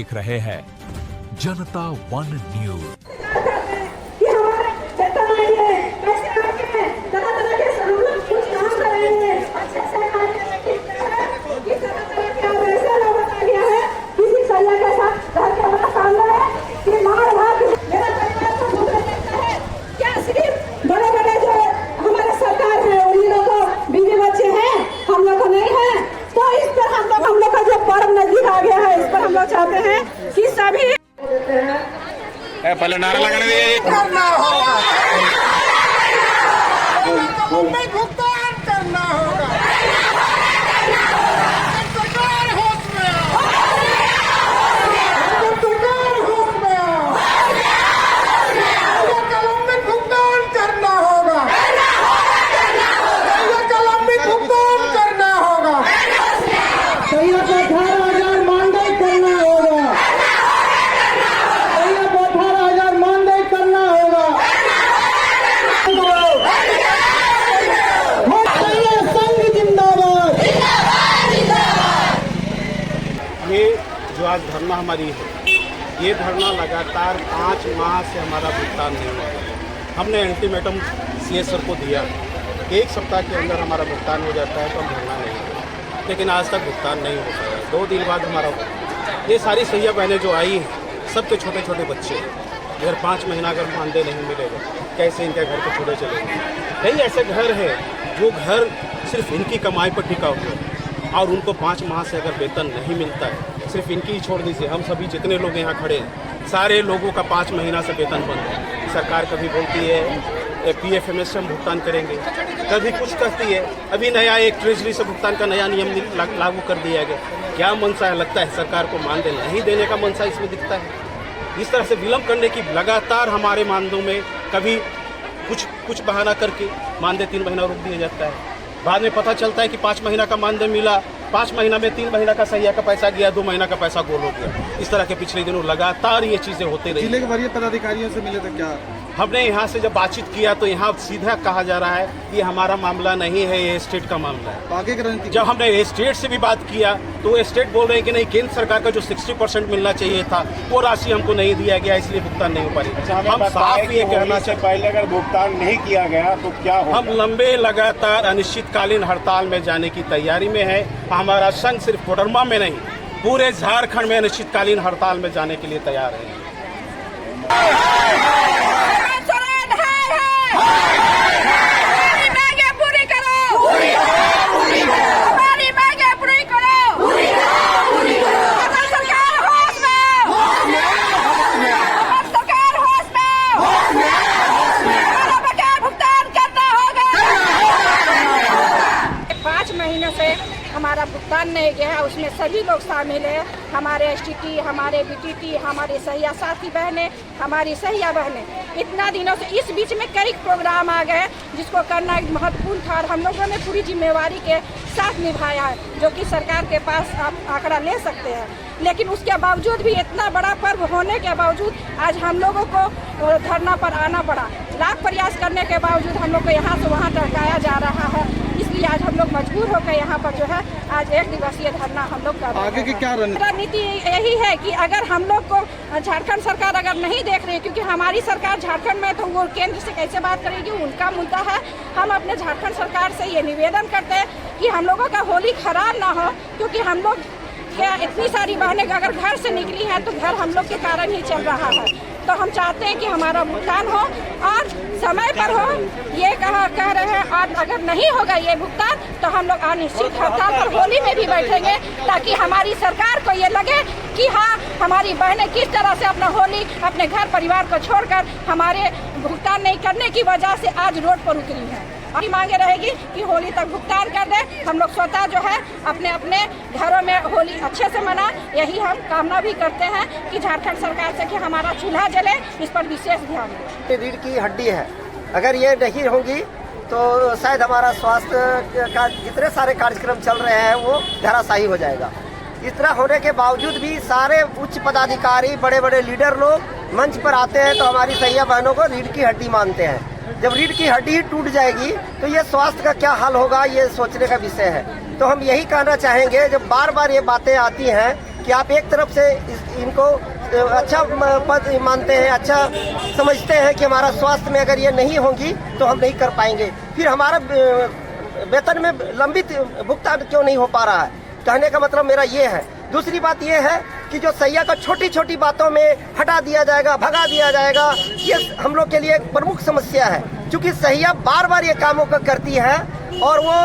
देख रहे हैं जनता वन न्यूज। चाहते हैं कि सभी पहले नारा लगाने दीजिए। भुगतान करना होगा। सरकार होश में आओ। सरकार होश में आओ। कलम भुगतान करना होगा। कलम भुगतान करना होगा। 18,000 मानदेय करना होगा। 18,000 मानदेय करना होगा। संघ जिंदाबाद। ये जो आज धरना हमारी है, ये धरना लगातार 5 माह से हमारा भुगतान नहीं हुआ। हमने अल्टीमेटम सीएस सर को दिया, एक सप्ताह के अंदर हमारा भुगतान हो जाता है तो हम धरना नहीं करें, लेकिन आज तक भुगतान नहीं हो पाया। 2 दिन बाद हमारा ये सारी सैया बहनें जो आई हैं, सबके छोटे छोटे बच्चे हैं। घर 5 महीना अगर मानदेय नहीं मिलेगा, कैसे इनके घर को छोड़े चलेंगे। कई ऐसे घर हैं जो घर सिर्फ इनकी कमाई पर टिका हुआ है और उनको 5 माह से अगर वेतन नहीं मिलता है, सिर्फ इनकी ही छोड़ दीजिए, हम सभी जितने लोग यहाँ खड़े हैं, सारे लोगों का 5 महीना से वेतन बंद है। सरकार कभी बोलती है PFMS से हम भुगतान करेंगे, कभी कुछ कहती है। अभी नया एक ट्रेजरी से भुगतान का नया नियम लागू कर दिया गया। क्या मनसा है? लगता है सरकार को मानदेय नहीं देने का मनसा इसमें दिखता है। इस तरह से विलम्ब करने की लगातार हमारे मानदों में कभी कुछ बहाना करके मानदेय 3 महीना रोक दिया जाता है। बाद में पता चलता है कि 5 महीना का मानदेय मिला, 5 महीना में 3 महीना का सैया का पैसा गया, 2 महीना का पैसा गोल हो गया। इस तरह के पिछले दिनों लगातार ये चीजें होते रही। जिले के वरीय पदाधिकारियों से मिले थे क्या? हमने यहाँ से जब बातचीत किया तो यहाँ सीधा कहा जा रहा है कि हमारा मामला नहीं है, ये स्टेट का मामला है। आगे की रणनीति जब हमने स्टेट से भी बात किया तो स्टेट बोल रहे हैं कि नहीं, केंद्र सरकार का जो 60% मिलना चाहिए था वो राशि हमको नहीं दिया गया, इसलिए भुगतान नहीं हो पाई। हम साफ ये कहना चाहते, पहले अगर भुगतान नहीं किया गया तो क्या होगा? हम लंबे लगातार अनिश्चितकालीन हड़ताल में जाने की तैयारी में है। हमारा संघ सिर्फ कोडरमा में नहीं, पूरे झारखंड में अनिश्चितकालीन हड़ताल में जाने के लिए तैयार है। हमारा भुगतान नहीं गया है, उसमें सभी लोग शामिल हैं। हमारे STT, हमारे BTT, हमारे सहिया साथी बहनें, हमारी सहिया बहनें। इतना दिनों से इस बीच में कई प्रोग्राम आ गए जिसको करना एक महत्वपूर्ण था और हम लोगों ने पूरी जिम्मेवारी के साथ निभाया है, जो कि सरकार के पास आप आंकड़ा ले सकते हैं। लेकिन उसके बावजूद भी इतना बड़ा पर्व होने के बावजूद आज हम लोगों को धरना पर आना पड़ा। लाख प्रयास करने के बावजूद हम लोग को यहाँ से वहाँ टरकाया जा रहा है। इसलिए आज हम लोग मजबूर होकर यहाँ पर जो है आज 1 दिवसीय धरना हम लोग कर रहे हैं। आगे की क्या रणनीति यही है कि अगर हम लोग को झारखंड सरकार अगर नहीं देख रही है, क्योंकि हमारी सरकार झारखंड में, तो वो केंद्र से कैसे बात करेगी, उनका मुद्दा है। हम अपने झारखंड सरकार से ये निवेदन करते हैं कि हम लोगों का होली खराब ना हो, क्योंकि हम लोग क्या इतनी सारी बहनें अगर घर से निकली हैं तो घर हम लोग के कारण ही चल रहा है। तो हम चाहते हैं कि हमारा भुगतान हो और समय पर हो, ये कह रहे हैं। और अगर नहीं होगा ये भुगतान तो हम लोग अनिश्चित हड़ताल पर होली में भी बैठेंगे, ताकि हमारी सरकार को ये लगे कि हाँ, हमारी बहनें किस तरह से अपना होली अपने घर परिवार को छोड़कर हमारे भुगतान नहीं करने की वजह से आज रोड पर उतरी है। हमारी मांगे रहेगी कि होली तक भुगतान कर दें। हम लोग स्वतः जो है अपने अपने घरों में होली अच्छे से मना, यही हम कामना भी करते हैं कि झारखंड सरकार से कि हमारा चूल्हा जले, इस पर विशेष ध्यान दें। रीढ़ की हड्डी है, अगर ये नहीं होगी तो शायद हमारा स्वास्थ्य का जितने सारे कार्यक्रम चल रहे हैं वो धराशायी हो जाएगा। इस तरह होने के बावजूद भी सारे उच्च पदाधिकारी, बड़े बड़े लीडर लोग मंच पर आते हैं तो हमारी सैया बहनों को रीढ़ की हड्डी मानते हैं। जब रीढ़ की हड्डी ही टूट जाएगी तो ये स्वास्थ्य का क्या हाल होगा, ये सोचने का विषय है। तो हम यही कहना चाहेंगे, जब बार बार ये बातें आती हैं कि आप एक तरफ से इनको अच्छा पद मानते हैं, अच्छा समझते हैं कि हमारा स्वास्थ्य में अगर ये नहीं होंगी तो हम नहीं कर पाएंगे, फिर हमारा वेतन में लंबित भुगतान क्यों नहीं हो पा रहा है। कहने का मतलब मेरा ये है। दूसरी बात ये है कि जो सैया को छोटी छोटी बातों में हटा दिया जाएगा, भगा दिया जाएगा, ये हम लोग के लिए एक प्रमुख समस्या है। क्योंकि सैया बार बार ये कामों का करती है और वो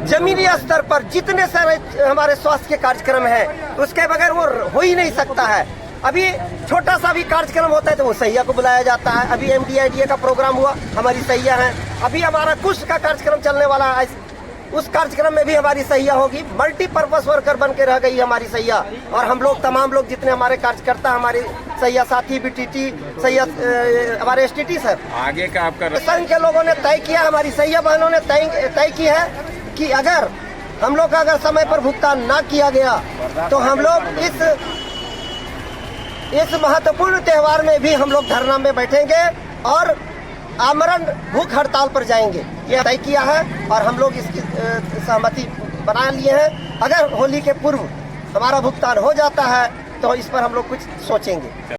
जमीनी स्तर पर जितने सारे हमारे स्वास्थ्य के कार्यक्रम हैं उसके बगैर वो हो ही नहीं सकता है। अभी छोटा सा भी कार्यक्रम होता है तो वो सैया को बुलाया जाता है। अभी MDIDA का प्रोग्राम हुआ, हमारी सैया है। अभी हमारा कुछ का कार्यक्रम चलने वाला है, उस कार्यक्रम में भी हमारी सैया होगी। मल्टीपर्पज वर्कर बन के रह गई हमारी सैया। और हम लोग तमाम लोग जितने हमारे कार्यकर्ता, हमारे सैया साथी, BTT सैया, हमारे STT सर, आगे का आपका संघ के लोगों ने तय किया, हमारी सैया बहनों ने तय की है कि अगर हम लोग का अगर समय पर भुगतान ना किया गया तो हम लोग इस महत्वपूर्ण त्योहार में भी हम लोग धरना में बैठेंगे और आमरण भूख हड़ताल पर जाएंगे, यह तय किया है। और हम लोग इसकी सहमति बना लिए हैं। अगर होली के पूर्व हमारा भुगतान हो जाता है तो इस पर हम लोग कुछ सोचेंगे।